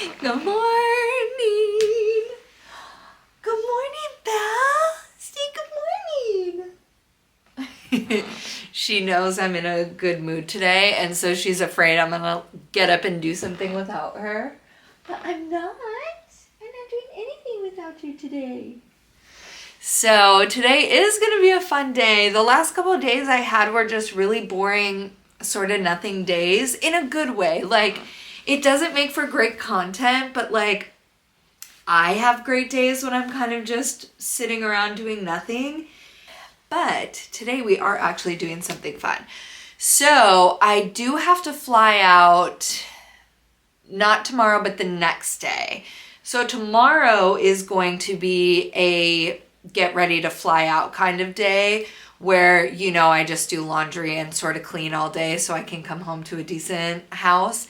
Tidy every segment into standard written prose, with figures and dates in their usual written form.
Good morning. Good morning, Belle. Say good morning. She knows I'm in a good mood today, and so she's afraid I'm gonna get up and do something without her. But I'm not. I'm not doing anything without you today. So today is gonna be a fun day. The last couple of days I had were just really boring, sort of nothing days in a good way. Like, it doesn't make for great content, but like, I have great days when I'm kind of just sitting around doing nothing. But today we are actually doing something fun. So I do have to fly out, not tomorrow, but the next day. So tomorrow is going to be a get ready to fly out kind of day where, you know, I just do laundry and sort of clean all day so I can come home to a decent house.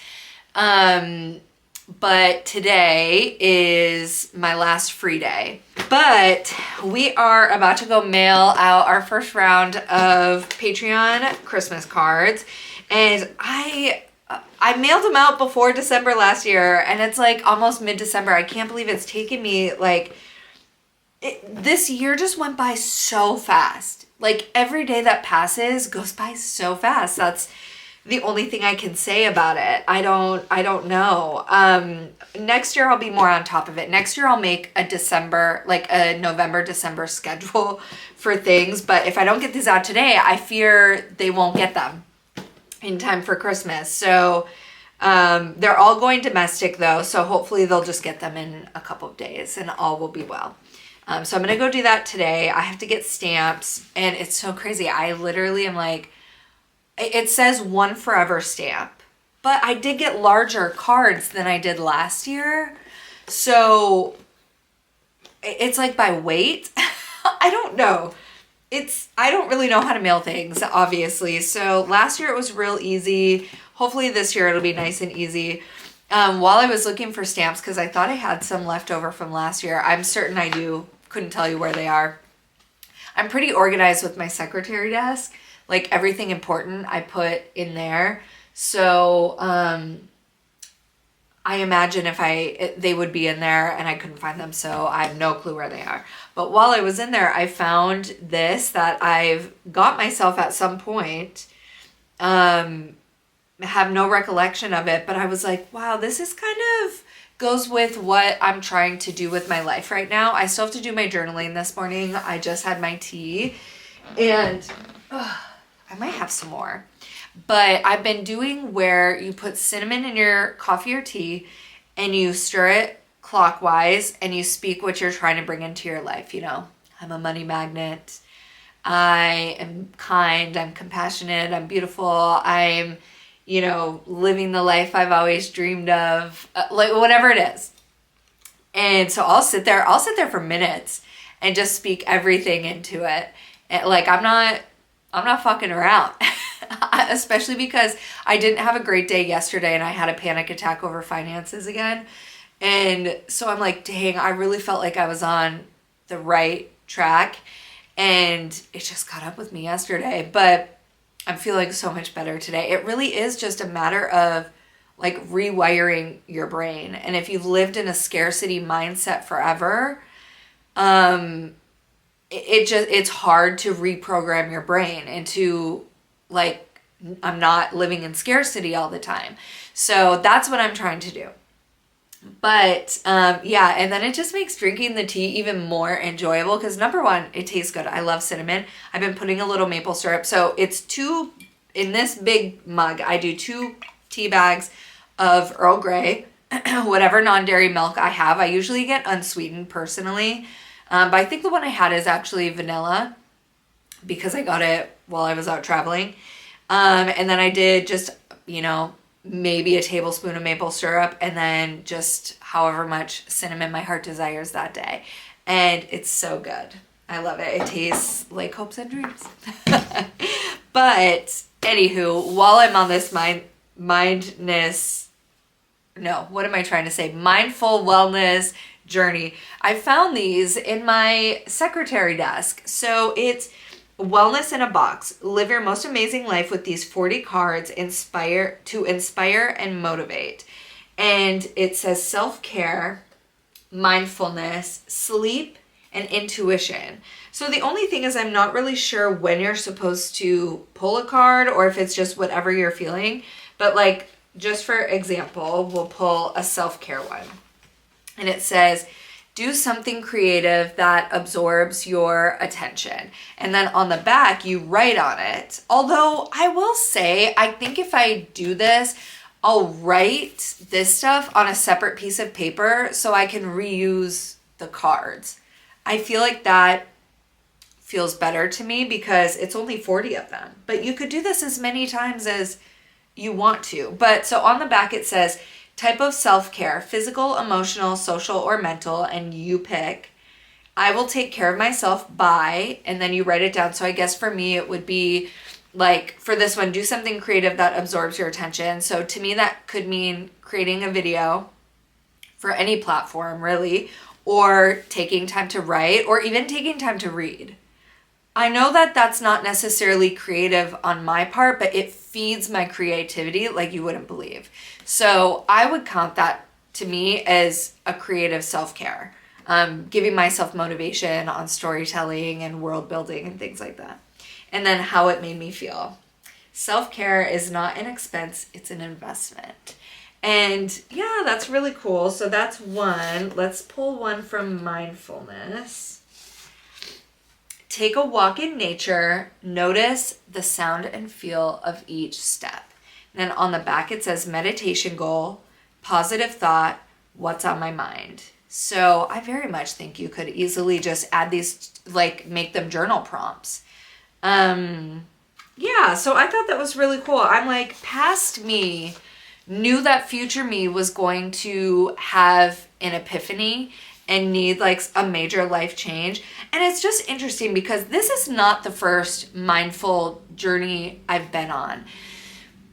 But today is my last free day. But we are about to go mail out our first round of Patreon Christmas cards. And I mailed them out before December last year, and it's like almost mid-December. I can't believe it's taken me like, this year just went by so fast. Like, every day that passes goes by so fast. That's the only thing I can say about it. I don't know. Next year I'll be more on top of it. Next year I'll make a December, like a November, December schedule for things. But if I don't get these out today, I fear they won't get them in time for Christmas. So they're all going domestic though. So hopefully they'll just get them in a couple of days and all will be well. So I'm going to go do that today. I have to get stamps, and it's so crazy. I literally am like, it says one forever stamp, but I did get larger cards than I did last year. So it's like by weight. I don't know. I don't really know how to mail things, obviously. So last year it was real easy. Hopefully this year it'll be nice and easy. While I was looking for stamps, because I thought I had some left over from last year, I'm certain I do. Couldn't tell you where they are. I'm pretty organized with my secretary desk. Like, everything important I put in there. So I imagine if they would be in there and I couldn't find them, so I have no clue where they are. But while I was in there, I found this that I've got myself at some point. Have no recollection of it, but I was like, wow, this is kind of goes with what I'm trying to do with my life right now. I still have to do my journaling this morning. I just had my tea, and I might have some more. But I've been doing where you put cinnamon in your coffee or tea and you stir it clockwise and you speak what you're trying to bring into your life. You know, I'm a money magnet. I am kind. I'm compassionate. I'm beautiful. I'm, you know, living the life I've always dreamed of, like whatever it is. And so I'll sit there for minutes and just speak everything into it. And like, I'm not fucking around, especially because I didn't have a great day yesterday and I had a panic attack over finances again. And so I'm like, dang, I really felt like I was on the right track, and it just caught up with me yesterday, but I'm feeling so much better today. It really is just a matter of like rewiring your brain. And if you've lived in a scarcity mindset forever, it's hard to reprogram your brain into like, I'm not living in scarcity all the time. So that's what I'm trying to do. But yeah, and then it just makes drinking the tea even more enjoyable because number one, it tastes good. I love cinnamon. I've been putting a little maple syrup. So it's in this big mug, I do 2 tea bags of Earl Grey, whatever non-dairy milk I have. I usually get unsweetened personally. But I think the one I had is actually vanilla because I got it while I was out traveling. And then I did just, you know, maybe a tablespoon of maple syrup and then just however much cinnamon my heart desires that day. And it's so good. I love it. It tastes like hopes and dreams. But anywho, while I'm on this mindful wellness journey, I found these in my secretary desk. So it's Wellness in a Box. Live your most amazing life with these 40 cards to inspire and motivate. And it says self-care, mindfulness, sleep, and intuition. So the only thing is I'm not really sure when you're supposed to pull a card or if it's just whatever you're feeling. But like, just for example, we'll pull a self-care one. And it says, do something creative that absorbs your attention. And then on the back, you write on it. Although I will say, I think if I do this, I'll write this stuff on a separate piece of paper so I can reuse the cards. I feel like that feels better to me because it's only 40 of them. But you could do this as many times as you want to. But so on the back it says, type of self-care, physical, emotional, social, or mental, and you pick. I will take care of myself by, and then you write it down. So I guess for me it would be like, for this one, do something creative that absorbs your attention. So to me that could mean creating a video for any platform really, or taking time to write, or even taking time to read. I know that that's not necessarily creative on my part, but it feeds my creativity like you wouldn't believe. So I would count that to me as a creative self-care, giving myself motivation on storytelling and world building and things like that. And then how it made me feel. Self-care is not an expense, it's an investment. And yeah, that's really cool. So that's one. Let's pull one from mindfulness. Take a walk in nature. Notice the sound and feel of each step. And then on the back it says meditation goal, positive thought, what's on my mind. So I very much think you could easily just add these, like make them journal prompts. Yeah, so I thought that was really cool. I'm like, past me knew that future me was going to have an epiphany and need like a major life change. And it's just interesting because this is not the first mindful journey I've been on,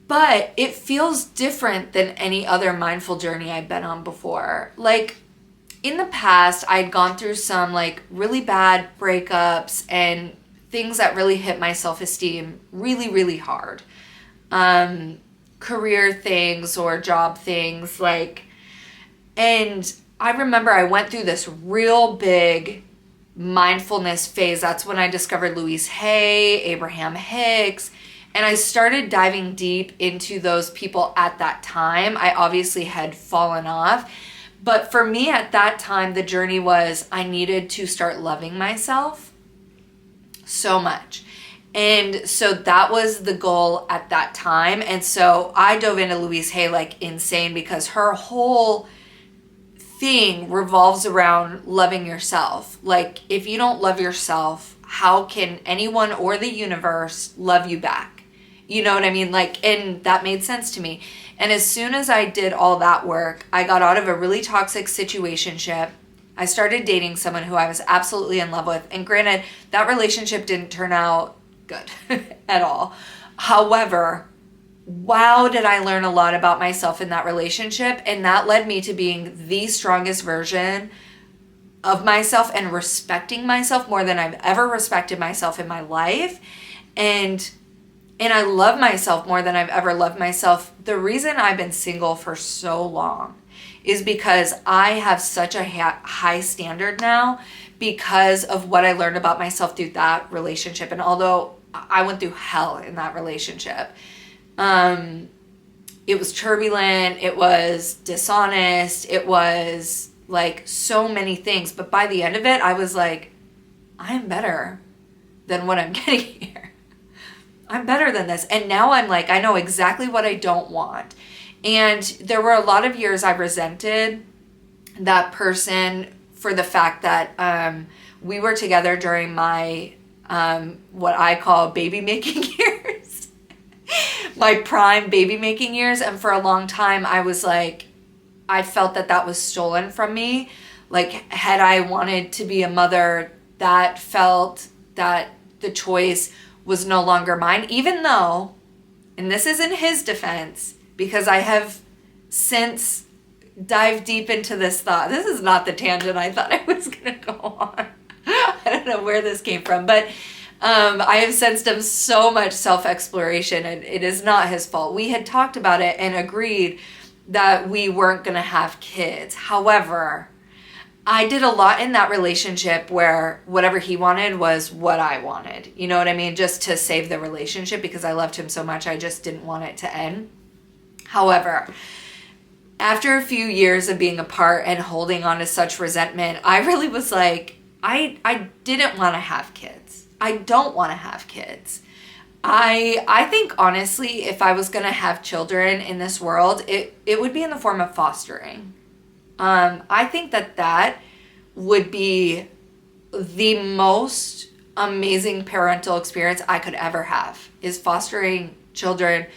but it feels different than any other mindful journey I've been on before. Like in the past, I'd gone through some like really bad breakups and things that really hit my self-esteem really, really hard. Career things or job things like, and I remember I went through this real big mindfulness phase. That's when I discovered Louise Hay, Abraham Hicks, and I started diving deep into those people at that time. I obviously had fallen off, but for me at that time, the journey was I needed to start loving myself so much. And so that was the goal at that time. And so I dove into Louise Hay like insane because her whole thing revolves around loving yourself. Like if you don't love yourself, how can anyone or the universe love you back? You know what I mean? Like, and that made sense to me. And as soon as I did all that work, I got out of a really toxic situationship. I started dating someone who I was absolutely in love with. And granted, that relationship didn't turn out good at all. However, wow, did I learn a lot about myself in that relationship. And that led me to being the strongest version of myself and respecting myself more than I've ever respected myself in my life. And I love myself more than I've ever loved myself. The reason I've been single for so long is because I have such a high standard now because of what I learned about myself through that relationship. And although I went through hell in that relationship, it was turbulent, it was dishonest, it was like so many things. But by the end of it, I was like, I'm better than what I'm getting here. I'm better than this. And now I'm like, I know exactly what I don't want. And there were a lot of years I resented that person for the fact that we were together during my, what I call baby making years, my prime baby making years. And for a long time, I was like, I felt that that was stolen from me. Like, had I wanted to be a mother, that felt that the choice was no longer mine, even though, and this is in his defense, because I have since dived deep into this thought. This is not the tangent I thought I was going to go on. I don't know where this came from, but I have since done so much self-exploration, and it is not his fault. We had talked about it and agreed that we weren't going to have kids. However, I did a lot in that relationship where whatever he wanted was what I wanted. You know what I mean? Just to save the relationship, because I loved him so much, I just didn't want it to end. However, after a few years of being apart and holding on to such resentment, I really was like, I didn't want to have kids. I don't want to have kids. I think honestly, if I was going to have children in this world, it would be in the form of fostering. I think that would be the most amazing parental experience I could ever have, is fostering children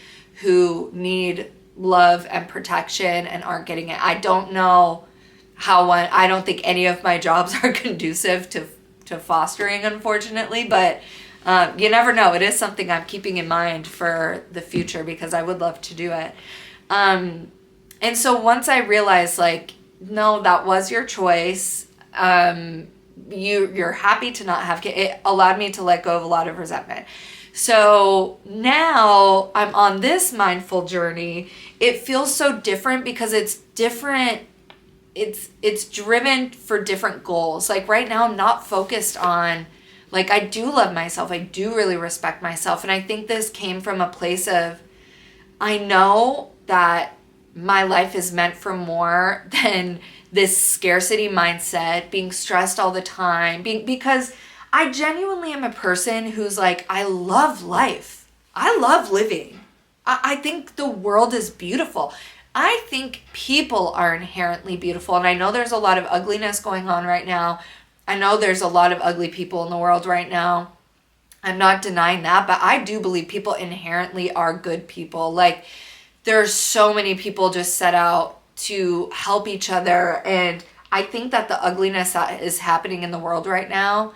who need love and protection and aren't getting it. I don't know I don't think any of my jobs are conducive to fostering, unfortunately, but you never know. It is something I'm keeping in mind for the future, because I would love to do it. And so once I realized, like, no, that was your choice. You're happy to not have kids. It allowed me to let go of a lot of resentment. So now I'm on this mindful journey. It feels so different because it's different. It's driven for different goals. Like right now, I'm not focused on, like, I do love myself. I do really respect myself. And I think this came from a place of, I know that my life is meant for more than this scarcity mindset, being stressed all the time, because I genuinely am a person who's like, I love life. I love living. I think the world is beautiful. I think people are inherently beautiful. And I know there's a lot of ugliness going on right now. I know there's a lot of ugly people in the world right now. I'm not denying that, but I do believe people inherently are good people. Like, there's so many people just set out to help each other. And I think that the ugliness that is happening in the world right now,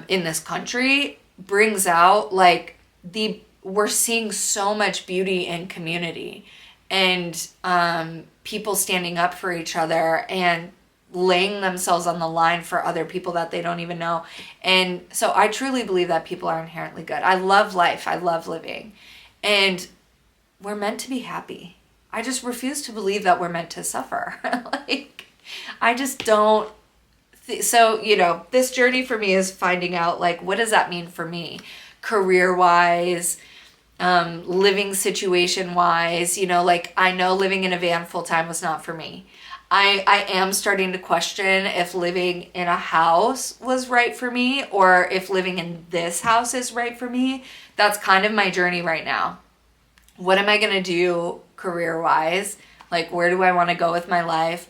in this country, brings out, like, we're seeing so much beauty in community, and people standing up for each other and laying themselves on the line for other people that they don't even know. And so I truly believe that people are inherently good. I love life. I love living. And we're meant to be happy. I just refuse to believe that we're meant to suffer. Like, I just don't. So, you know, this journey for me is finding out, like, what does that mean for me? Career-wise, living situation-wise, you know, like, I know living in a van full-time was not for me. I am starting to question if living in a house was right for me, or if living in this house is right for me. That's kind of my journey right now. What am I going to do career-wise? Like, where do I want to go with my life?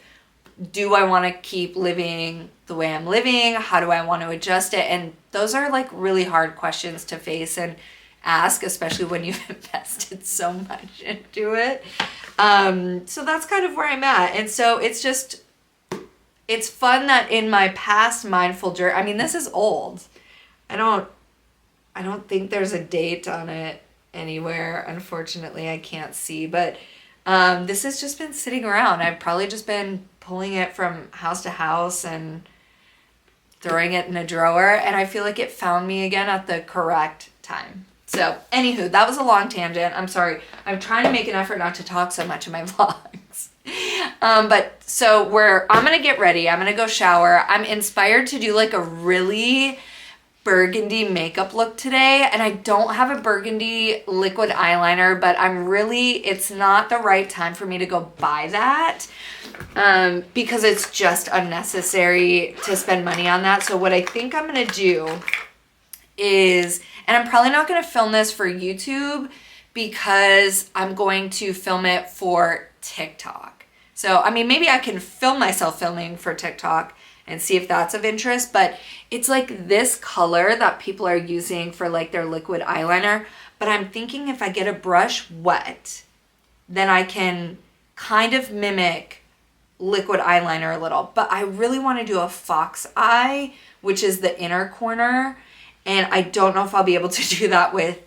Do I want to keep living the way I'm living? How do I want to adjust it? And those are, like, really hard questions to face and ask, especially when you've invested so much into it. So that's kind of where I'm at. And so it's fun that in my past mindful journey, I mean, this is old. I don't think there's a date on it anywhere. Unfortunately, I can't see, but this has just been sitting around. I've probably just been pulling it from house to house and throwing it in a drawer, and I feel like it found me again at the correct time. So, anywho, that was a long tangent. I'm sorry. I'm trying to make an effort not to talk so much in my vlogs. But so I'm going to get ready. I'm going to go shower. I'm inspired to do like a really burgundy makeup look today, and I don't have a burgundy liquid eyeliner, but it's not the right time for me to go buy that, because it's just unnecessary to spend money on that. So what I think I'm going to do is, and I'm probably not going to film this for YouTube, because I'm going to film it for TikTok. So, I mean, maybe I can film myself filming for TikTok and see if that's of interest, but it's like this color that people are using for like their liquid eyeliner. But I'm thinking if I get a brush wet, then I can kind of mimic liquid eyeliner a little. But I really want to do a fox eye, which is the inner corner. And I don't know if I'll be able to do that with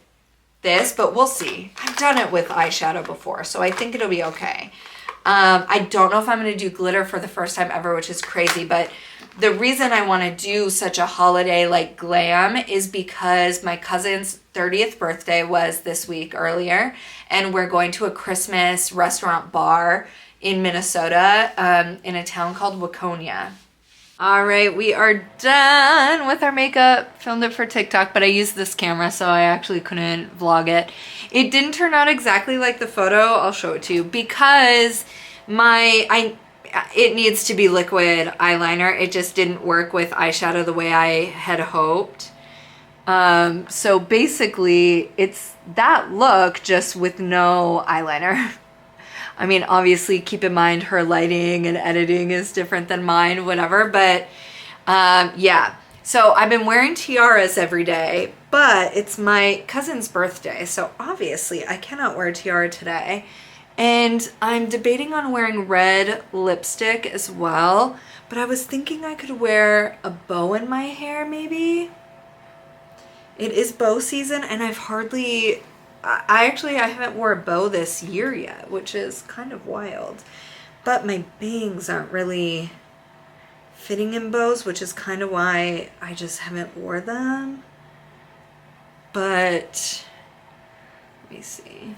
this, but we'll see. I've done it with eyeshadow before, so I think it'll be okay. I don't know if I'm going to do glitter for the first time ever, which is crazy, but the reason I want to do such a holiday like glam is because my cousin's 30th birthday was this week earlier, and we're going to a Christmas restaurant bar in Minnesota, in a town called Waconia. All right, we are done with our makeup. Filmed it for TikTok, but I used this camera, so I actually couldn't vlog it. It didn't turn out exactly like the photo. I'll show it to you because it needs to be liquid eyeliner. It just didn't work with eyeshadow the way I had hoped. So basically, it's that look just with no eyeliner. I mean, obviously, keep in mind her lighting and editing is different than mine, whatever. But yeah, so I've been wearing tiaras every day, but it's my cousin's birthday. So obviously, I cannot wear a tiara today. And I'm debating on wearing red lipstick as well. But I was thinking I could wear a bow in my hair, maybe. It is bow season, and I haven't wore a bow this year yet, which is kind of wild. But my bangs aren't really fitting in bows, which is kind of why I just haven't wore them. But let me see.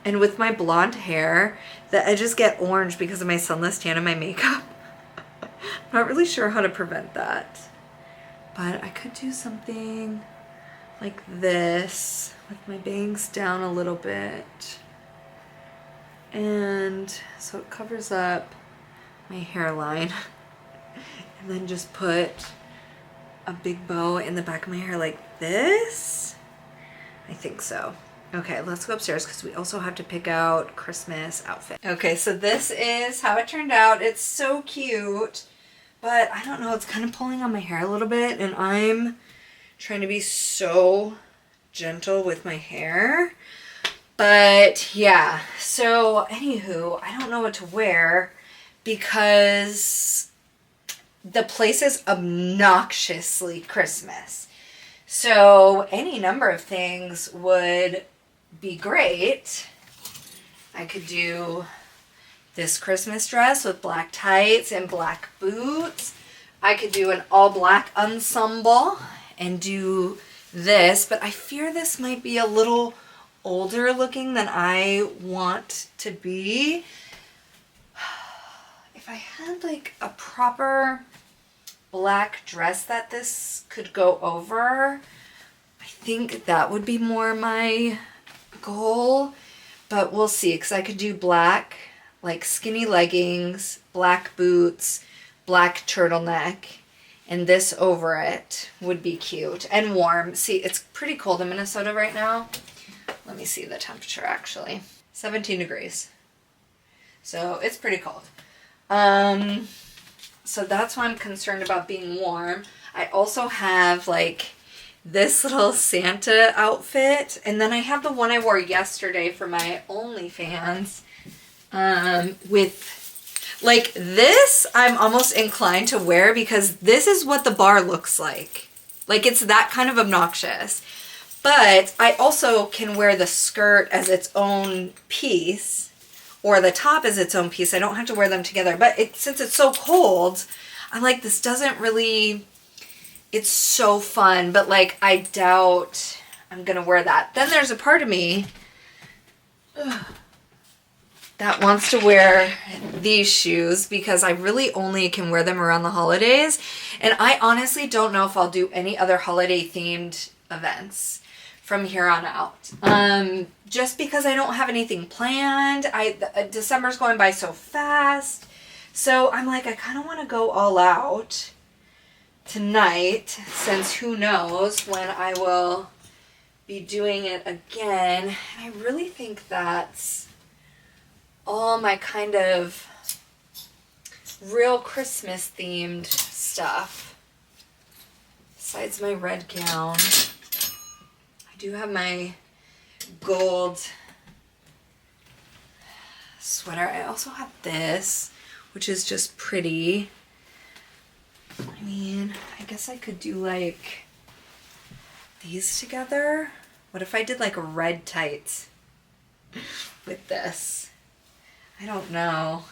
And with my blonde hair, the edges get orange because of my sunless tan and my makeup. I'm not really sure how to prevent that. But I could do something like this with my bangs down a little bit. And so it covers up my hairline. And then just put a big bow in the back of my hair like this. I think so. Okay, let's go upstairs because we also have to pick out Christmas outfit. Okay, so this is how it turned out. It's so cute, but I don't know, it's kind of pulling on my hair a little bit, and I'm trying to be so gentle with my hair. But yeah, so anywho, I don't know what to wear because the place is obnoxiously Christmas. So any number of things would be great. I could do this Christmas dress with black tights and black boots. I could do an all black ensemble and do this, but I fear this might be a little older looking than I want to be. If I had like a proper black dress that this could go over, I think that would be more my goal, but we'll see, because I could do black, like skinny leggings, black boots, black turtleneck, and this over it would be cute and warm. See, it's pretty cold in Minnesota right now. Let me see the temperature actually. 17 degrees. So it's pretty cold. So that's why I'm concerned about being warm. I also have like this little Santa outfit, and then I have the one I wore yesterday for my OnlyFans, with like this. I'm almost inclined to wear because this is what the bar looks like. Like it's that kind of obnoxious. But I also can wear the skirt as its own piece, or the top as its own piece. I don't have to wear them together. But since it's so cold, I'm like, this doesn't really, it's so fun, but like I doubt I'm gonna wear that. Then there's a part of me that wants to wear these shoes because I really only can wear them around the holidays. And I honestly don't know if I'll do any other holiday themed events from here on out. Just because I don't have anything planned. December's going by so fast. So I'm like, I kind of want to go all out tonight, since who knows when I will be doing it again. And I really think that's all my kind of real Christmas themed stuff. Besides my red gown. I do have my gold sweater. I also have this, which is just pretty. I mean, I guess I could do like these together. What if I did like red tights with this? I don't know.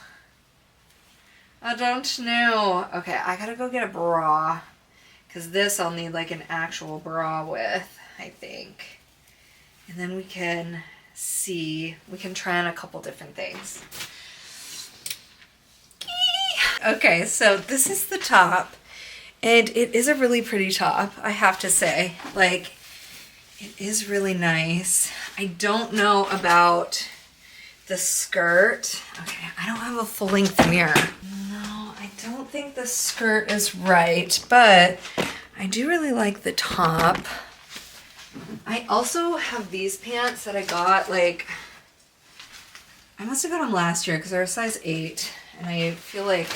I don't know. Okay, I gotta go get a bra. Because this I'll need like an actual bra with, I think. And then we can try on a couple different things. Okay, so this is the top. And it is a really pretty top, I have to say. Like, it is really nice. I don't know about the skirt. Okay, I don't have a full-length mirror. No, I don't think the skirt is right, but I do really like the top. I also have these pants that I got, like, I must have got them last year because they're a size 8, and I feel like,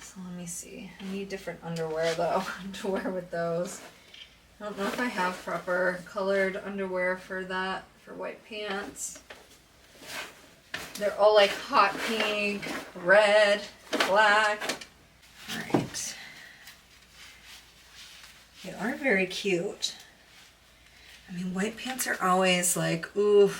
so let me see. I need different underwear though to wear with those. I don't know if I have proper colored underwear for that, for white pants. They're all like hot pink, red, black. All right. They are very cute. I mean, white pants are always like, ooh,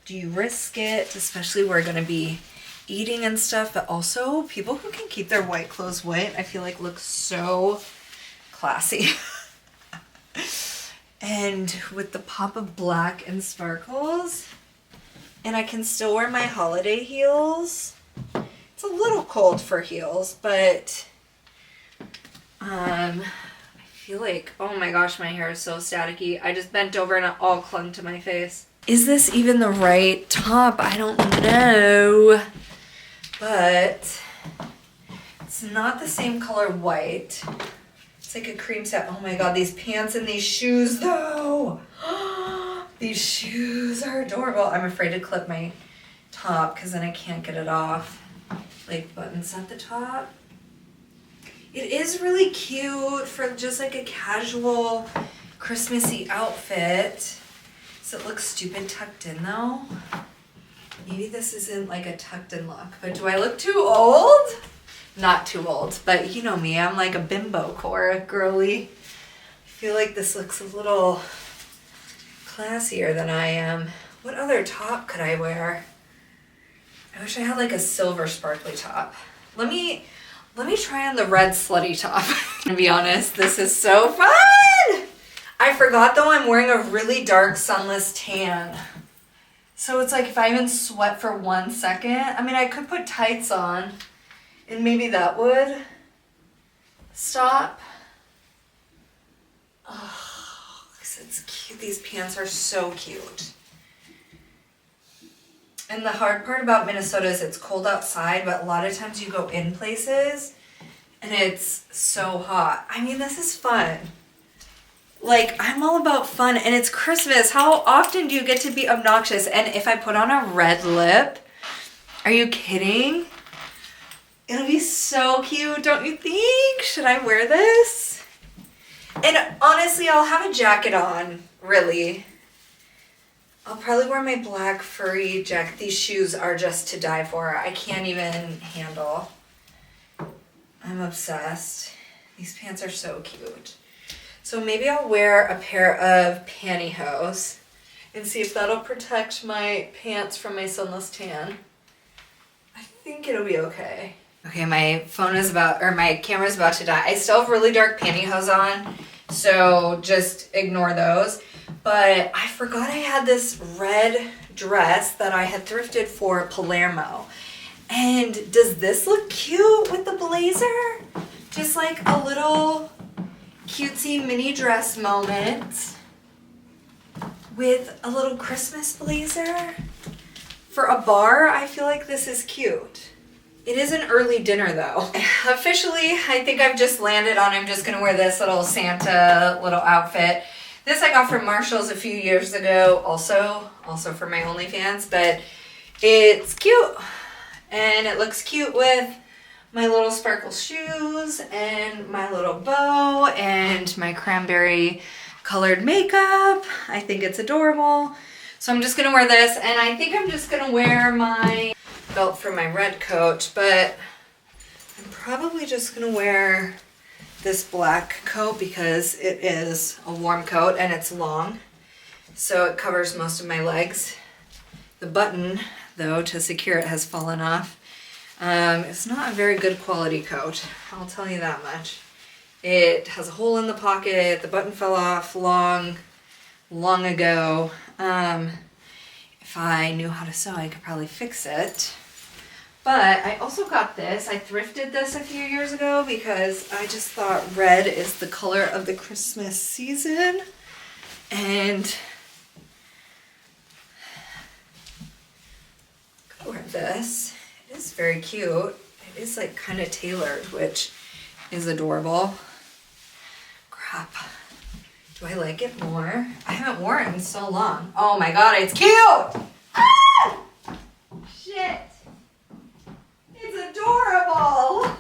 do you risk it? Especially we're gonna be eating and stuff, but also people who can keep their white clothes white, I feel like look so classy. And with the pop of black and sparkles, and I can still wear my holiday heels. It's a little cold for heels, but I feel like, oh my gosh, my hair is so staticky. I just bent over and it all clung to my face. Is this even the right top? I don't know, but it's not the same color white. It's like a cream set. Oh my God, these pants and these shoes though. These shoes are adorable. I'm afraid to clip my top because then I can't get it off. Like buttons at the top. It is really cute for just like a casual Christmassy outfit. Does it look stupid tucked in though? Maybe this isn't like a tucked in look, but do I look too old? Not too old, but you know me, I'm like a bimbo core girly. I feel like this looks a little classier than I am. What other top could I wear? I wish I had like a silver sparkly top. Let me try on the red slutty top. To be honest, this is so fun! I forgot though I'm wearing a really dark sunless tan. So it's like if I even sweat for 1 second, I mean I could put tights on and maybe that would stop. Oh, it's cute. These pants are so cute. And the hard part about Minnesota is it's cold outside, but a lot of times you go in places and it's so hot. I mean, this is fun. Like, I'm all about fun, and it's Christmas. How often do you get to be obnoxious? And if I put on a red lip, are you kidding? It'll be so cute, don't you think? Should I wear this? And honestly, I'll have a jacket on, really. I'll probably wear my black furry jacket. These shoes are just to die for. I can't even handle. I'm obsessed. These pants are so cute. So maybe I'll wear a pair of pantyhose and see if that'll protect my pants from my sunless tan. I think it'll be okay. Okay, my camera's about to die. I still have really dark pantyhose on, so just ignore those. But I forgot I had this red dress that I had thrifted for Palermo. And does this look cute with the blazer? Just like a little cutesy mini dress moment with a little Christmas blazer. For a bar, I feel like this is cute. It is an early dinner though. Officially, I think I've just landed on I'm just gonna wear this little Santa little outfit. This I got from Marshall's a few years ago, also for my OnlyFans, but it's cute. And it looks cute with my little sparkle shoes and my little bow and my cranberry colored makeup. I think it's adorable. So I'm just gonna wear this, and I think I'm just gonna wear my belt for my red coat, but I'm probably just gonna wear this black coat because it is a warm coat and it's long. so it covers most of my legs. The button, though, to secure it has fallen off. It's not a very good quality coat, I'll tell you that much. It has a hole in the pocket, the button fell off long ago. If I knew how to sew, I could probably fix it. But I also got this. I thrifted this a few years ago because I just thought red is the color of the Christmas season. And go wear this. It is very cute. It is like kind of tailored, which is adorable. Crap. Do I like it more? I haven't worn it in so long. Oh my god, it's cute! Ah! Shit. It's adorable.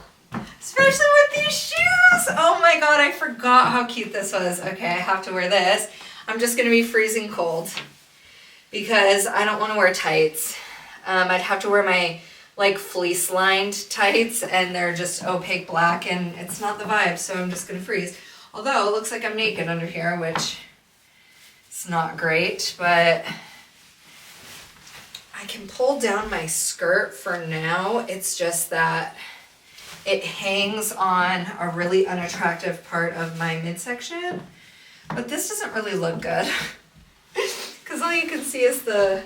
Especially with these shoes. Oh my god, I forgot how cute this was. Okay, I have to wear this. I'm just gonna be freezing cold because I don't want to wear tights. I'd have to wear my like fleece lined tights and they're just opaque black and it's not the vibe, so I'm just gonna freeze. Although it looks like I'm naked under here, which is not great, but I can pull down my skirt for now. It's just that it hangs on a really unattractive part of my midsection. But this doesn't really look good because all you can see is the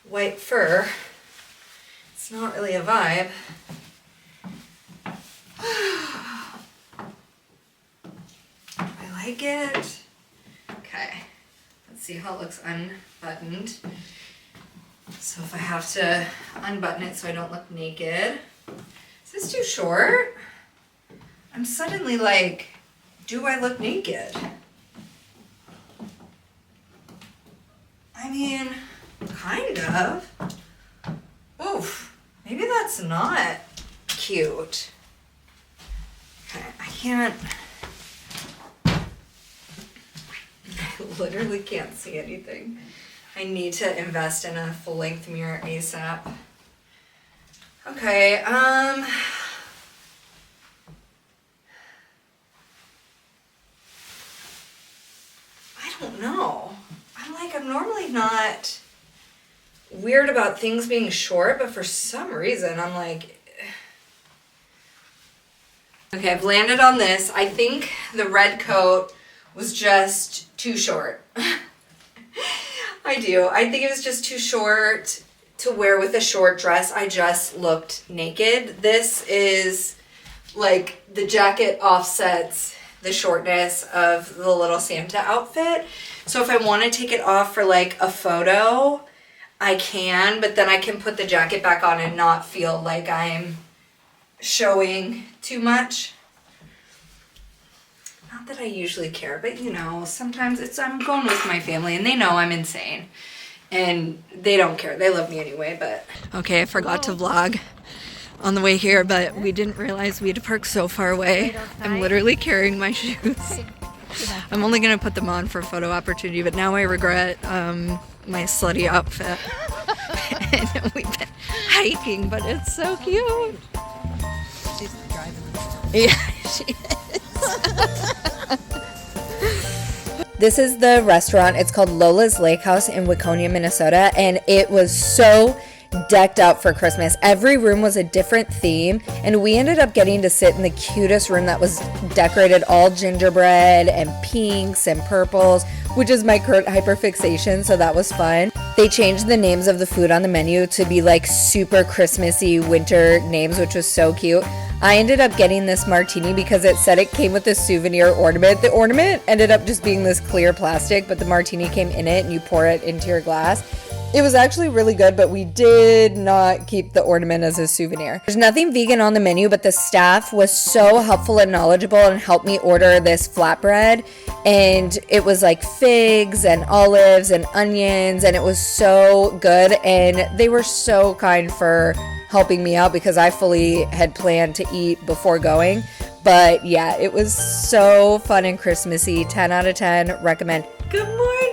white fur. It's not really a vibe. I like it. Okay, let's see how it looks unbuttoned. So if I have to unbutton it so I don't look naked. Is this too short? I'm suddenly like, do I look naked? I mean, kind of. Oof, maybe that's not cute. Okay, I can't. I literally can't see anything. I need to invest in a full-length mirror ASAP. Okay, I don't know. I'm normally not weird about things being short, but for some reason I'm like... Okay, I've landed on this. I think the red coat was just too short. I do. I think it was just too short to wear with a short dress. I just looked naked. This is like the jacket offsets the shortness of the little Santa outfit. So if I want to take it off for like a photo, I can, but then I can put the jacket back on and not feel like I'm showing too much. Not that I usually care, but you know, sometimes I'm going with my family and they know I'm insane and they don't care. They love me anyway, but. Okay, I forgot to vlog on the way here, but we didn't realize we had to park so far away. I'm literally carrying my shoes. I'm only gonna put them on for a photo opportunity, but now I regret my slutty outfit. And we've been hiking, but it's so cute. She's driving. Yeah, she is. This is the restaurant. It's called Lola's Lake House in Waconia, Minnesota, and it was so decked out for Christmas. Every room was a different theme, and we ended up getting to sit in the cutest room that was decorated all gingerbread and pinks and purples, which is my current hyperfixation, so that was fun. They changed the names of the food on the menu to be like super Christmassy winter names, which was so cute. I ended up getting this martini because it said it came with a souvenir ornament. The ornament ended up just being this clear plastic, but the martini came in it and you pour it into your glass. It was actually really good, but we did not keep the ornament as a souvenir. There's nothing vegan on the menu, but the staff was so helpful and knowledgeable and helped me order this flatbread. And it was like figs and olives and onions, and it was so good. And they were so kind for helping me out because I fully had planned to eat before going. But yeah, it was so fun and Christmassy. 10 out of 10, recommend. Good morning.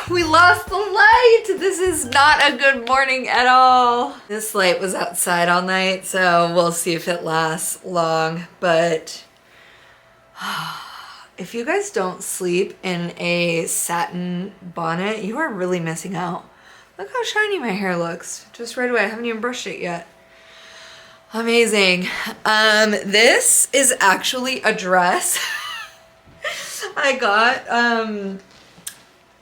We lost the light. This is not a good morning at all. This light was outside all night, so we'll see if it lasts long, but if you guys don't sleep in a satin bonnet, you are really missing out. Look how shiny my hair looks. Just right away. I haven't even brushed it yet. Amazing. This is actually a dress I got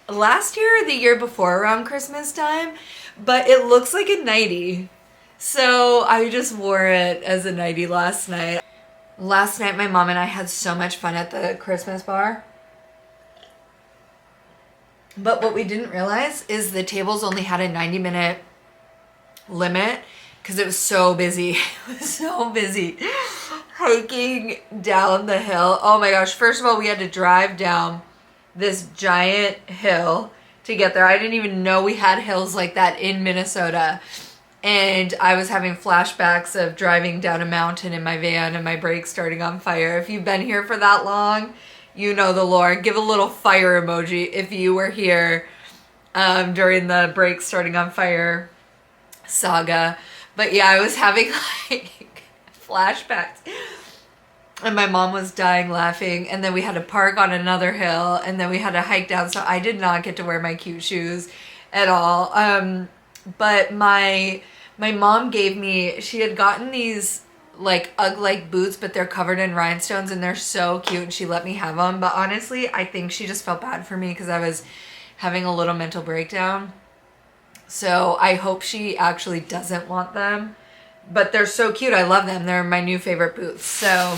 last year or the year before around Christmas time, but it looks like a nightie. So I just wore it as a nightie last night. Last night my mom and I had so much fun at the Christmas bar. But what we didn't realize is the tables only had a 90-minute limit because it was so busy. It was so busy. Hiking down the hill. Oh my gosh. First of all, we had to drive down this giant hill to get there. I didn't even know we had hills like that in Minnesota. And I was having flashbacks of driving down a mountain in my van and my brakes starting on fire. If you've been here for that long, you know the lore. Give a little fire emoji if you were here during the brakes starting on fire saga. But yeah, I was having like flashbacks. And my mom was dying laughing. And then we had to park on another hill. And then we had to hike down. So I did not get to wear my cute shoes at all. But my mom gave me, she had gotten these like Ugg-like boots, but they're covered in rhinestones and they're so cute, and she let me have them. But honestly, I think she just felt bad for me because I was having a little mental breakdown. So I hope she actually doesn't want them, but they're so cute. I love them. They're my new favorite boots. So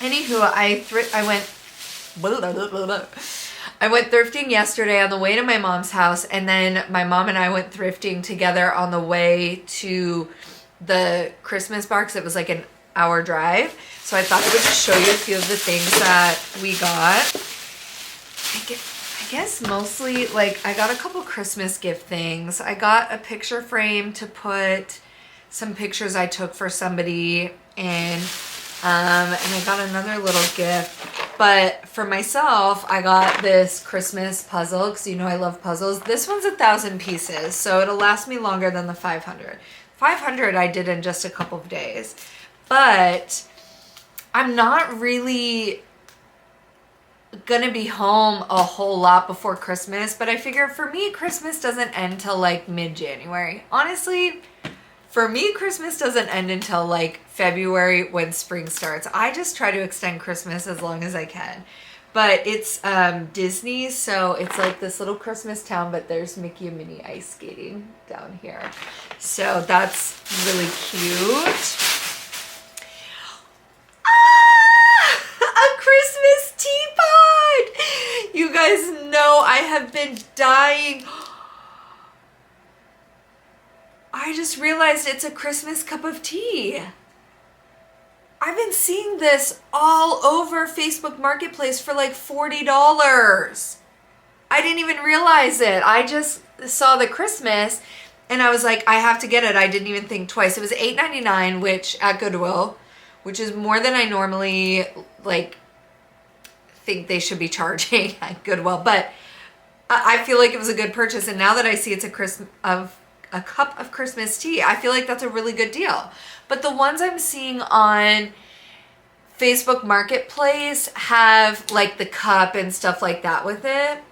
anywho, I went thrifting yesterday on the way to my mom's house, and then my mom and I went thrifting together on the way to the Christmas bar because it was like an hour drive. So I thought I would just show you a few of the things that we got. I guess mostly, like, I got a couple Christmas gift things. I got a picture frame to put some pictures I took for somebody in. And I got another little gift. But for myself, I got this Christmas puzzle because you know I love puzzles. This one's 1,000 pieces, so it'll last me longer than the 500. 500 I did in just a couple of days. But I'm not really gonna be home a whole lot before Christmas. But I figure for me, Christmas doesn't end till like mid-January. Honestly, for me, Christmas doesn't end until like February when spring starts. I just try to extend Christmas as long as I can. But it's Disney, so it's like this little Christmas town, but there's Mickey and Minnie ice skating down here. So that's really cute. A Christmas teapot! You guys know I have been dying. I just realized it's a Christmas cup of tea. I've been seeing this all over Facebook Marketplace for like $40. I didn't even realize it. I just saw the Christmas and I was like, I have to get it. I didn't even think twice. It was $8.99, which at Goodwill, which is more than I normally like think they should be charging at Goodwill. But I feel like it was a good purchase. And now that I see it's a cup of Christmas tea, I feel like that's a really good deal. But the ones I'm seeing on Facebook Marketplace have like the cup and stuff like that with it.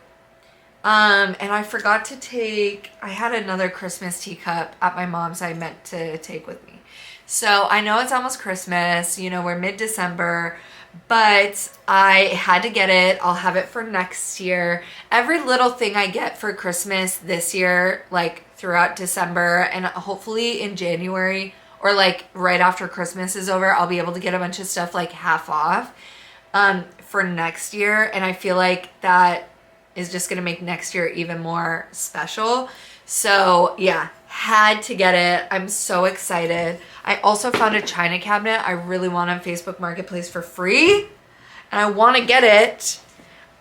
And I forgot to take, I had another Christmas teacup at my mom's I meant to take with me. So I know it's almost Christmas, you know, we're mid-December, but I had to get it. I'll have it for next year. Every little thing I get for Christmas this year, like throughout December and hopefully in January or like right after Christmas is over, I'll be able to get a bunch of stuff like half off for next year. And I feel like that is just gonna make next year even more special. So yeah, had to get it. I'm so excited. I also found a china cabinet I really want on Facebook Marketplace for free. And I wanna get it,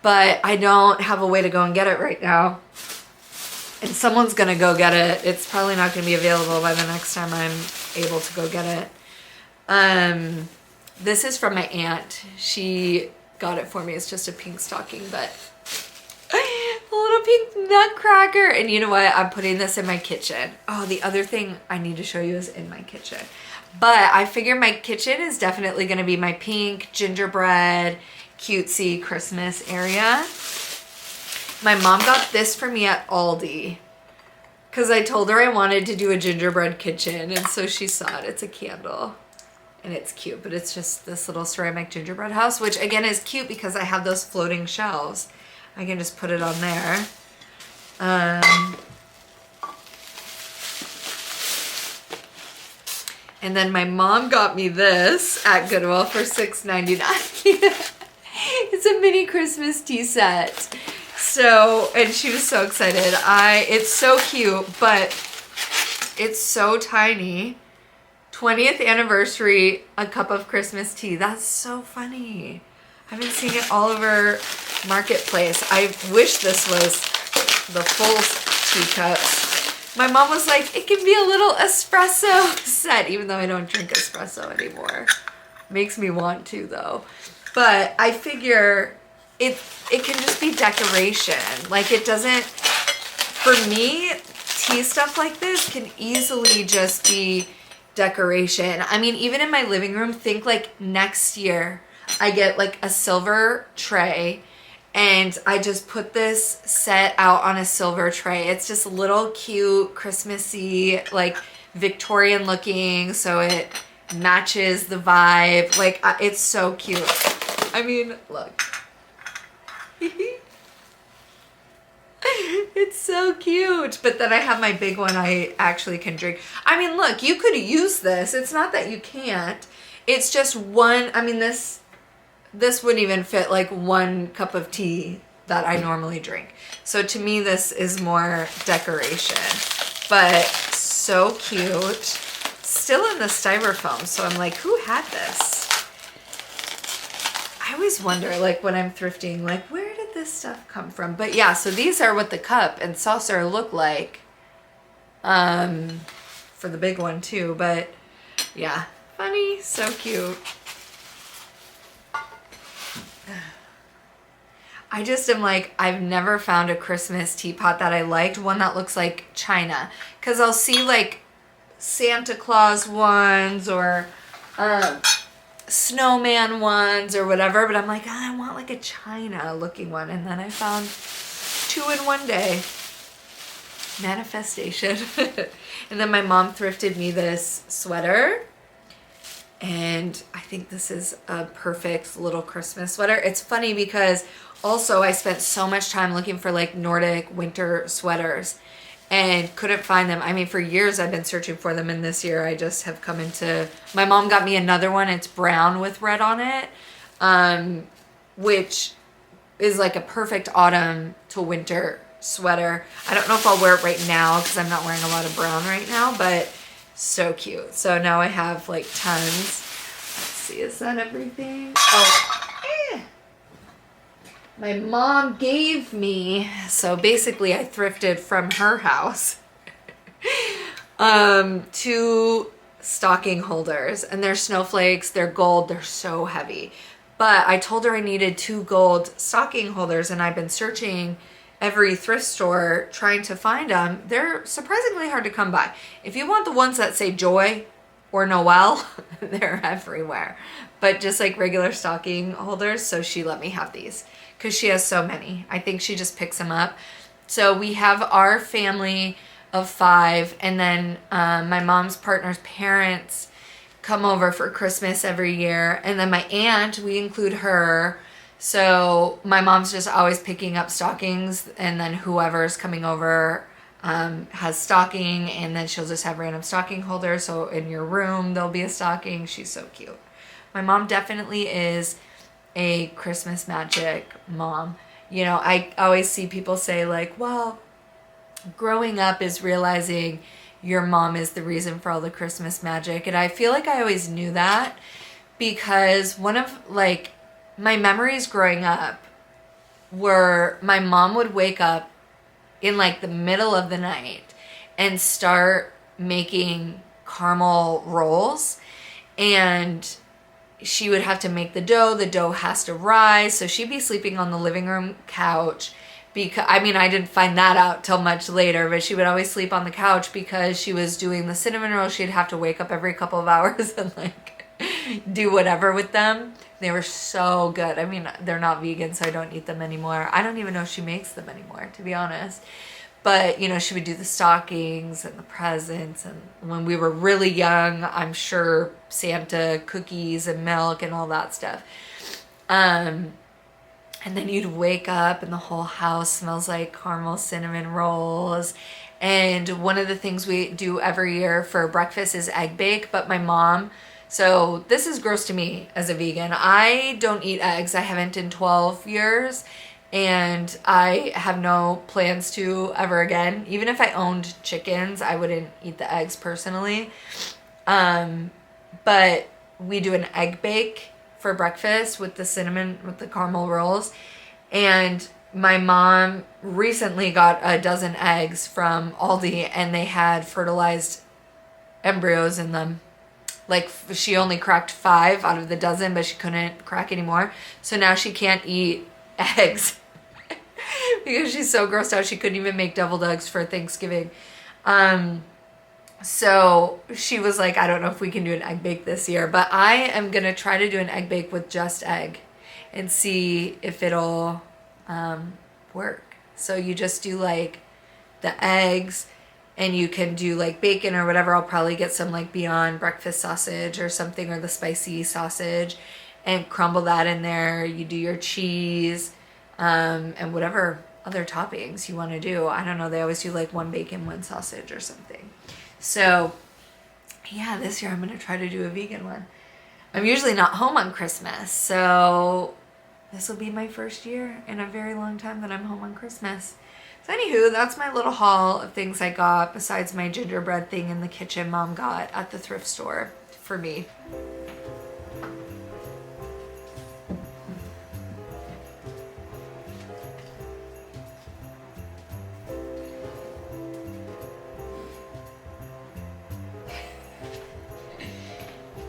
but I don't have a way to go and get it right now. And someone's gonna go get it. It's probably not gonna be available by the next time I'm able to go get it. This is from my aunt. She got it for me. It's just a pink stocking, but a little pink nutcracker. And you know what? I'm putting this in my kitchen. Oh, the other thing I need to show you is in my kitchen. But I figure my kitchen is definitely gonna be my pink gingerbread cutesy Christmas area. My mom got this for me at Aldi because I told her I wanted to do a gingerbread kitchen, and so she saw it. It's a candle and it's cute, but it's just this little ceramic gingerbread house, which again is cute because I have those floating shelves. I can just put it on there. And then my mom got me this at Goodwill for $6.99. It's a mini Christmas tea set. So, and she was so excited. It's so cute, but it's so tiny. 20th anniversary, a cup of Christmas tea. That's so funny. I've been seeing it all over Marketplace. I wish this was the full teacups. My mom was like, it can be a little espresso set, even though I don't drink espresso anymore. Makes me want to though. But I figure it can just be decoration. Like it doesn't, for me, tea stuff like this can easily just be decoration. I mean, even in my living room, think like next year I get like a silver tray and I just put this set out on a silver tray. It's just a little cute, Christmassy, like Victorian looking, so it matches the vibe. Like it's so cute. I mean, look. It's so cute. But then I have my big one I actually can drink. I mean, look, you could use this. It's not that you can't. It's just one, I mean, this wouldn't even fit like one cup of tea that I normally drink. So to me, this is more decoration, but so cute. Still in the styrofoam. So I'm like, who had this? I always wonder, like when I'm thrifting, like where did this stuff come from? But yeah, so these are what the cup and saucer look like for the big one too. But yeah, funny, so cute. I just am like, I've never found a Christmas teapot that I liked, one that looks like china. Because I'll see like Santa Claus ones or snowman ones or whatever, but I'm like, oh, I want like a china looking one. And then I found two in one day. Manifestation. And then my mom thrifted me this sweater. And I think this is a perfect little Christmas sweater. It's funny because also I spent so much time looking for like Nordic winter sweaters and couldn't find them. I mean, for years I've been searching for them, and this year I just have come into, my mom got me another one. It's brown with red on it, which is like a perfect autumn to winter sweater. I don't know if I'll wear it right now because I'm not wearing a lot of brown right now, but so cute. So now I have like tons. Let's see, is that everything? Oh, my mom gave me, so basically I thrifted from her house, 2 stocking holders, and they're snowflakes, they're gold, they're so heavy. But I told her I needed 2 gold stocking holders, and I've been searching every thrift store trying to find them. They're surprisingly hard to come by. If you want the ones that say Joy or Noel, they're everywhere. But just like regular stocking holders, so she let me have these because she has so many. I think she just picks them up. So we have our family of 5, and then my mom's partner's parents come over for Christmas every year. And then my aunt, we include her. So my mom's just always picking up stockings, and then whoever's coming over has stocking, and then she'll just have random stocking holders. So in your room, there'll be a stocking. She's so cute. My mom definitely is a Christmas magic mom. You know, I always see people say like, well, growing up is realizing your mom is the reason for all the Christmas magic. And I feel like I always knew that because one of like my memories growing up were my mom would wake up in like the middle of the night and start making caramel rolls, and she would have to make the dough has to rise, so she'd be sleeping on the living room couch because, I mean, I didn't find that out till much later, but she would always sleep on the couch because she was doing the cinnamon roll. She'd have to wake up every couple of hours and like do whatever with them. They were so good. I mean, they're not vegan, so I don't eat them anymore. I don't even know if she makes them anymore, to be honest. But, you know, she would do the stockings and the presents. And when we were really young, I'm sure Santa cookies and milk and all that stuff. And then you'd wake up and the whole house smells like caramel cinnamon rolls. And one of the things we do every year for breakfast is egg bake. But my mom, so this is gross to me as a vegan. I don't eat eggs. I haven't in 12 years. And I have no plans to ever again. Even if I owned chickens, I wouldn't eat the eggs personally. But we do an egg bake for breakfast with the cinnamon, with the caramel rolls. And my mom recently got a dozen eggs from Aldi and they had fertilized embryos in them. Like she only cracked 5 out of the dozen, but she couldn't crack anymore. So now she can't eat eggs because she's so grossed out she couldn't even make deviled eggs for Thanksgiving. So she was like, I don't know if we can do an egg bake this year, but I am gonna try to do an egg bake with just egg and see if it'll work. So you just do like the eggs and you can do like bacon or whatever. I'll probably get some like Beyond breakfast sausage or something, or the spicy sausage, and crumble that in there. You do your cheese and whatever other toppings you want to do. I don't know, they always do like 1 bacon, 1 sausage or something. So yeah, this year I'm going to try to do a vegan one. I'm usually not home on Christmas, so this will be my first year in a very long time that I'm home on Christmas. So anywho, that's my little haul of things I got besides my gingerbread thing in the kitchen Mom got at the thrift store for me.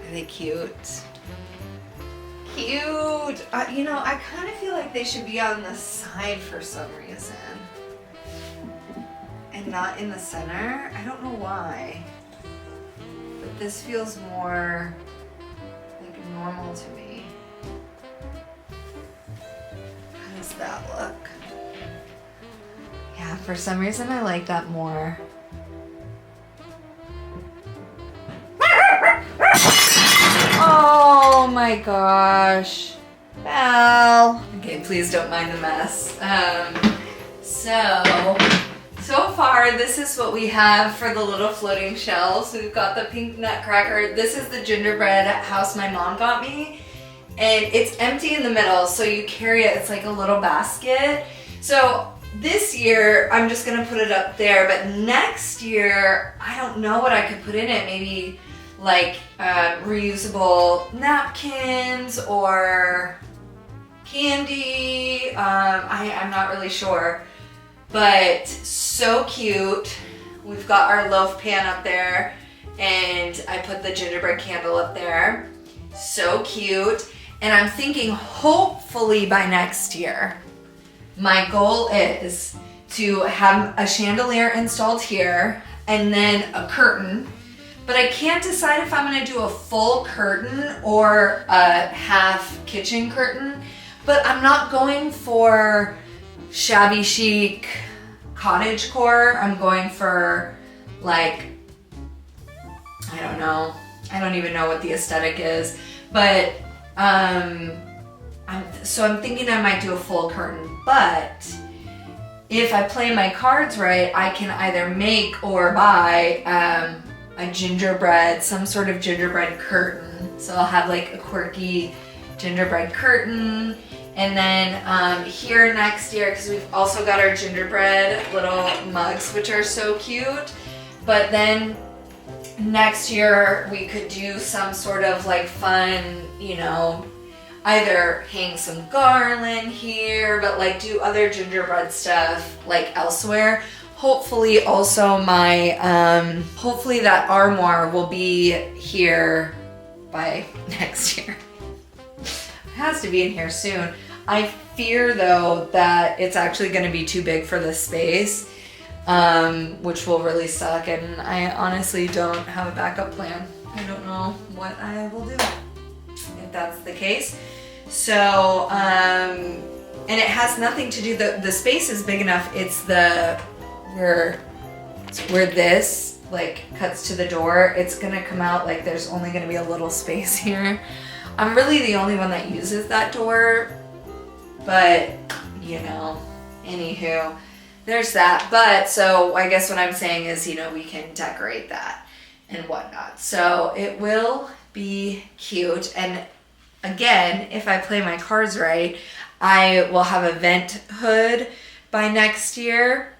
Are they cute? Cute! You know, I kind of feel like they should be on the side for some reason. And not in the center. I don't know why. But this feels more like normal to me. How does that look? Yeah, for some reason I like that more. Oh my gosh. Well, okay, please don't mind the mess. So far, this is what we have for the little floating shelves. We've got the pink nutcracker. This is the gingerbread house my mom got me. And it's empty in the middle, so you carry it. It's like a little basket. So this year, I'm just gonna put it up there. But next year, I don't know what I could put in it. Maybe like reusable napkins or candy. I'm not really sure. But so cute. We've got our loaf pan up there and I put the gingerbread candle up there. So cute. And I'm thinking hopefully by next year, my goal is to have a chandelier installed here and then a curtain. But I can't decide if I'm gonna do a full curtain or a half kitchen curtain. But I'm not going for shabby chic cottagecore. I'm going for like, I don't know. I don't even know what the aesthetic is. But I'm thinking I might do a full curtain. But if I play my cards right, I can either make or buy a gingerbread, some sort of gingerbread curtain. So I'll have like a quirky gingerbread curtain. And then here next year, because we've also got our gingerbread little mugs, which are so cute. But then next year we could do some sort of like fun, you know, either hang some garland here, but like do other gingerbread stuff like elsewhere. Hopefully also my, hopefully that armoire will be here by next year. Has to be in here soon. I fear though that it's actually going to be too big for this space, which will really suck, and I honestly don't have a backup plan. I don't know what I will do. if that's the case. So, and it has nothing to do, the space is big enough. It's where this like cuts to the door. It's gonna come out like there's only gonna be a little space here. I'm really the only one that uses that door, but you know, anywho, there's that. But so I guess what I'm saying is, you know, we can decorate that and whatnot. So it will be cute. And again, if I play my cards right, I will have a vent hood by next year,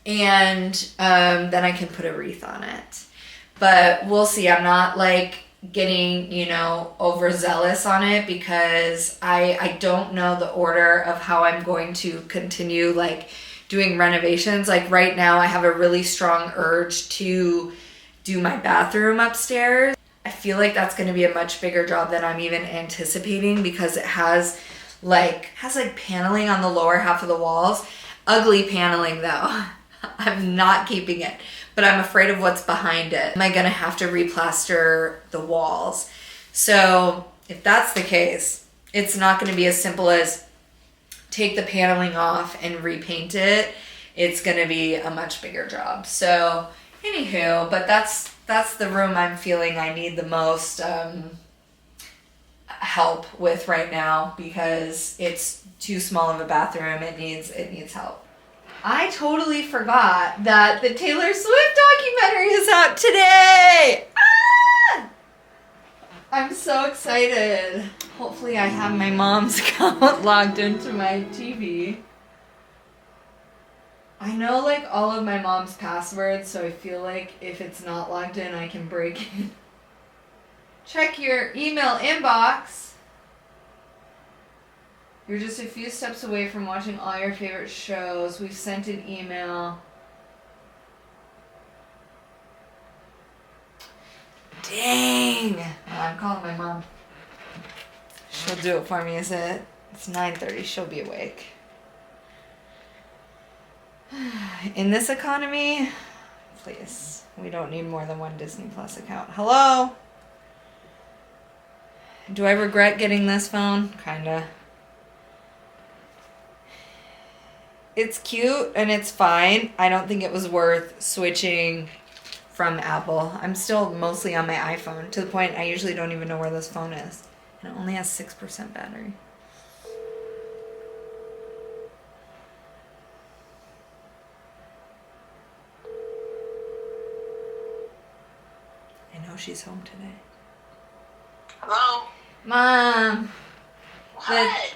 and then I can put a wreath on it. But we'll see. I'm not like getting, you know, overzealous on it, because I don't know the order of how I'm going to continue like doing renovations. Like right now I have a really strong urge to do my bathroom upstairs. I feel like that's going to be a much bigger job than I'm even anticipating, because it has like paneling on the lower half of the walls. Ugly paneling though. I'm not keeping it, but I'm afraid of what's behind it. Am I gonna have to replaster the walls? So if that's the case, it's not gonna be as simple as take the paneling off and repaint it. It's gonna be a much bigger job. So anywho, but that's the room I'm feeling I need the most help with right now, because it's too small of a bathroom. It needs help. I totally forgot that the Taylor Swift documentary is out today. Ah! I'm so excited. Hopefully I have my mom's account logged into my TV. I know like all of my mom's passwords, so I feel like if it's not logged in, I can break in. Check your email inbox. You're just a few steps away from watching all your favorite shows. We've sent an email. Dang! Oh, I'm calling my mom. She'll do it for me. It's 9:30. She'll be awake. In this economy, please. We don't need more than one Disney Plus account. Hello? Do I regret getting this phone? Kinda. It's cute and it's fine. I don't think it was worth switching from Apple. I'm still mostly on my iPhone, to the point I usually don't even know where this phone is. And it only has 6% battery. I know she's home today. Hello? Mom!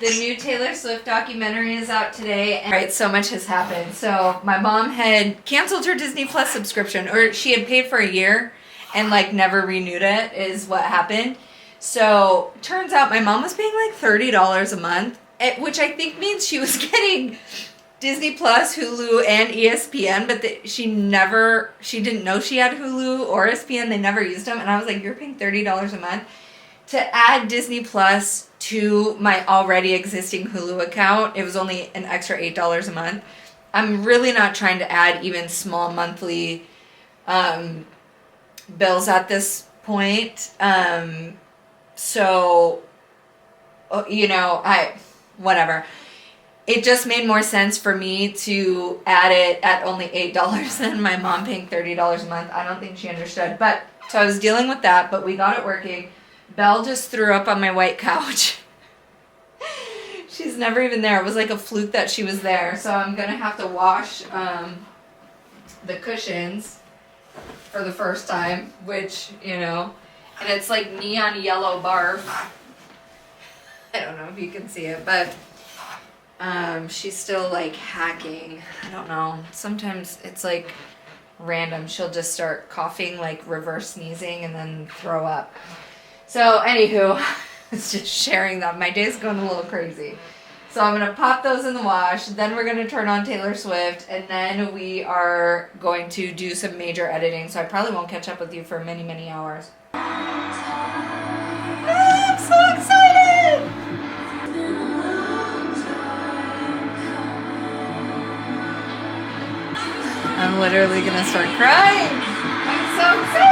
The new Taylor Swift documentary is out today. And right, so much has happened. So my mom had canceled her Disney Plus subscription, or she had paid for a year and like never renewed it, is what happened. So turns out my mom was paying like $30 a month, which I think means she was getting Disney Plus, Hulu, and ESPN, but she didn't know she had Hulu or ESPN. They never used them. And I was like, you're paying $30 a month to add Disney Plus to my already existing Hulu account. It was only an extra $8 a month. I'm really not trying to add even small monthly bills at this point. So, you know, whatever. It just made more sense for me to add it at only $8 than my mom paying $30 a month. I don't think she understood. But, so I was dealing with that, but we got it working. Belle just threw up on my white couch. She's never even there. It was like a fluke that she was there. So I'm going to have to wash the cushions for the first time, which, you know, and it's like neon yellow barf. I don't know if you can see it, but she's still like hacking. I don't know. Sometimes it's like random. She'll just start coughing, like reverse sneezing, and then throw up. So anywho, it's just sharing that. My day's going a little crazy. So I'm going to pop those in the wash. Then we're going to turn on Taylor Swift. And then we are going to do some major editing. So I probably won't catch up with you for many, many hours. I'm so excited! I'm literally going to start crying. I'm so excited!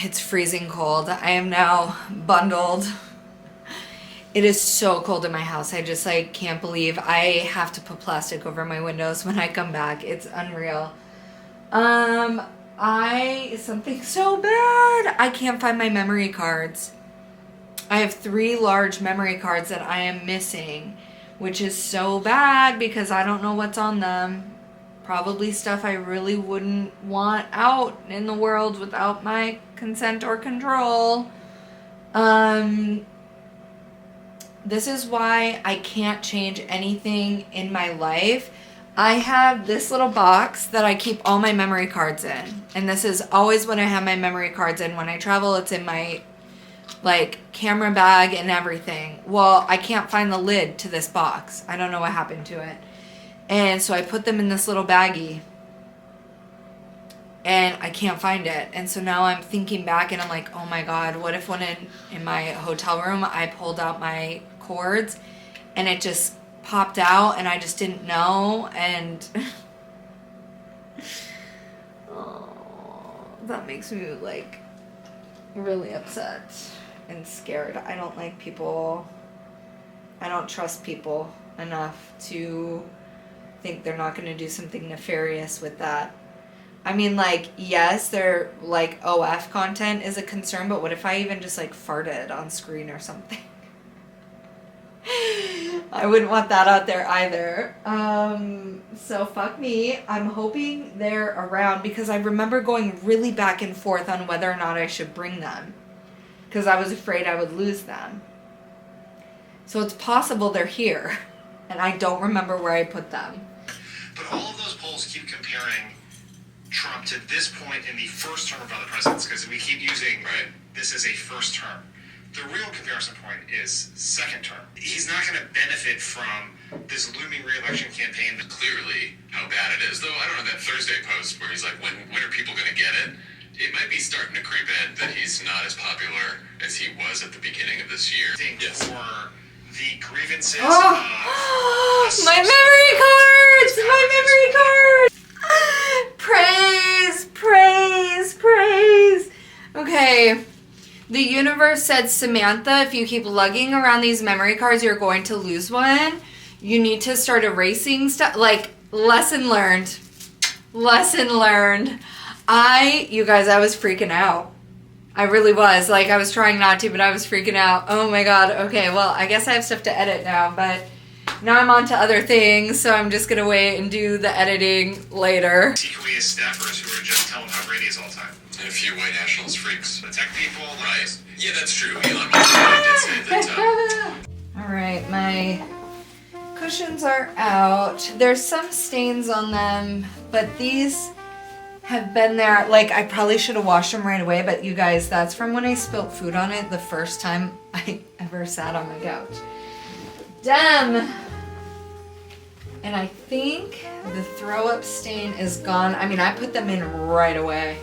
It's freezing cold. I am now bundled. It is so cold in my house. I just like can't believe I have to put plastic over my windows when I come back. It's unreal. Something so bad. I can't find my memory cards. I have 3 large memory cards that I am missing, which is so bad because I don't know what's on them. Probably stuff I really wouldn't want out in the world without my consent or control. This is why I can't change anything in my life. I have this little box that I keep all my memory cards in. And this is always when I have my memory cards in. When I travel, it's in my like camera bag and everything. Well, I can't find the lid to this box. I don't know what happened to it. And so I put them in this little baggie. And I can't find it. And so now I'm thinking back and I'm like, oh my God, what if when in my hotel room I pulled out my cords and it just popped out and I just didn't know, and oh, that makes me like really upset and scared. I don't like people. I don't trust people enough to think they're not going to do something nefarious with that. I mean, like, yes, they're like OF content is a concern, but what if I even just like farted on screen or something? I wouldn't want that out there either. So fuck me. I'm hoping they're around because I remember going really back and forth on whether or not I should bring them because I was afraid I would lose them. So it's possible they're here and I don't remember where I put them. But all of those polls keep comparing Trump to this point in the first term of other presidents because we keep using this as a first term. The real comparison point is second term. He's not going to benefit from this looming re-election campaign. Clearly, how bad it is. Though I don't know that Thursday post where he's like, when are people going to get it? It might be starting to creep in that he's not as popular as he was at the beginning of this year. Yes. For the grievances my memory cards! My memory cards! Praise, praise, praise. Okay. The universe said, Samantha, if you keep lugging around these memory cards, you're going to lose one. You need to start erasing stuff. Like, lesson learned. Lesson learned. You guys, I was freaking out. I really was. Like, I was trying not to, but I was freaking out. Oh my God. Okay, well, I guess I have stuff to edit now, but now I'm on to other things, so I'm just going to wait and do the editing later. Secretly as staffers who are just telling how great he is all the time. And a few white nationalist freaks. The tech people, right? Yeah, that's true. Elon Musk did say that. All right, my cushions are out. There's some stains on them, but these have been there. Like, I probably should have washed them right away, but you guys, that's from when I spilled food on it the first time I ever sat on my couch. Damn. And I think the throw up stain is gone. I mean, I put them in right away.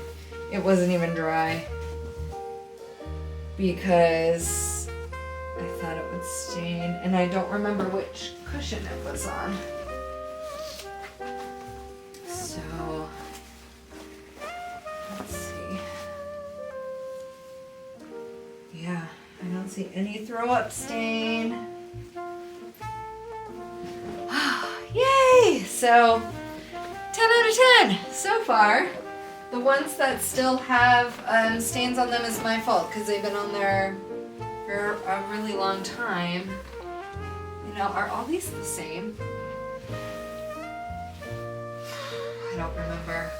It wasn't even dry because I thought it would stain, and I don't remember which cushion it was on. So, let's see. Yeah, I don't see any throw up stain. Yay! So, 10 out of 10 so far. The ones that still have stains on them is my fault because they've been on there for a really long time. You know, are all these the same? I don't remember.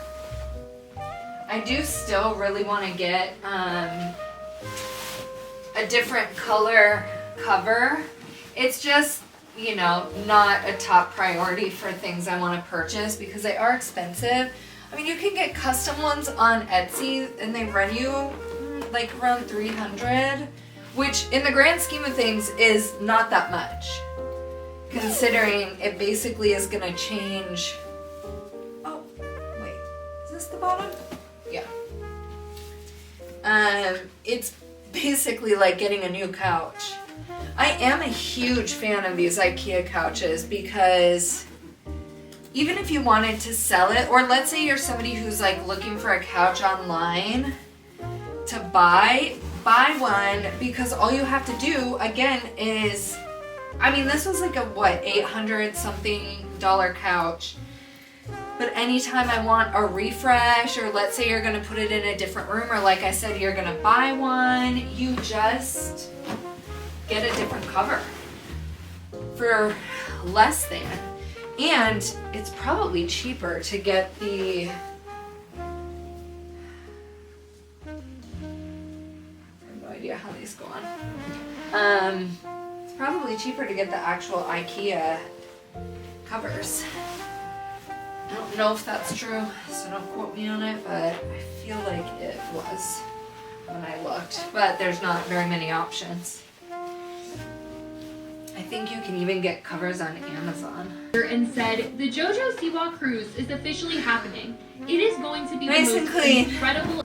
I do still really want to get a different color cover. It's just, you know, not a top priority for things I want to purchase because they are expensive. I mean, you can get custom ones on Etsy and they run you like around $300, which in the grand scheme of things is not that much, considering it basically is going to change. Oh, wait, is this the bottom? Yeah. It's basically like getting a new couch. I am a huge fan of these IKEA couches because even if you wanted to sell it, or let's say you're somebody who's like looking for a couch online to buy one, because all you have to do again is, I mean, this was like a what, $800 something couch. But anytime I want a refresh, or let's say you're gonna put it in a different room, or like I said, you're gonna buy one, you just get a different cover for less than. And it's probably cheaper to get the, I have no idea how these go on. It's probably cheaper to get the actual IKEA covers. I don't know if that's true, so don't quote me on it, but I feel like it was when I looked. But there's not very many options. I think you can even get covers on Amazon. And said, the JoJo Siwa cruise is officially happening. It is going to be Nice the and most clean. incredible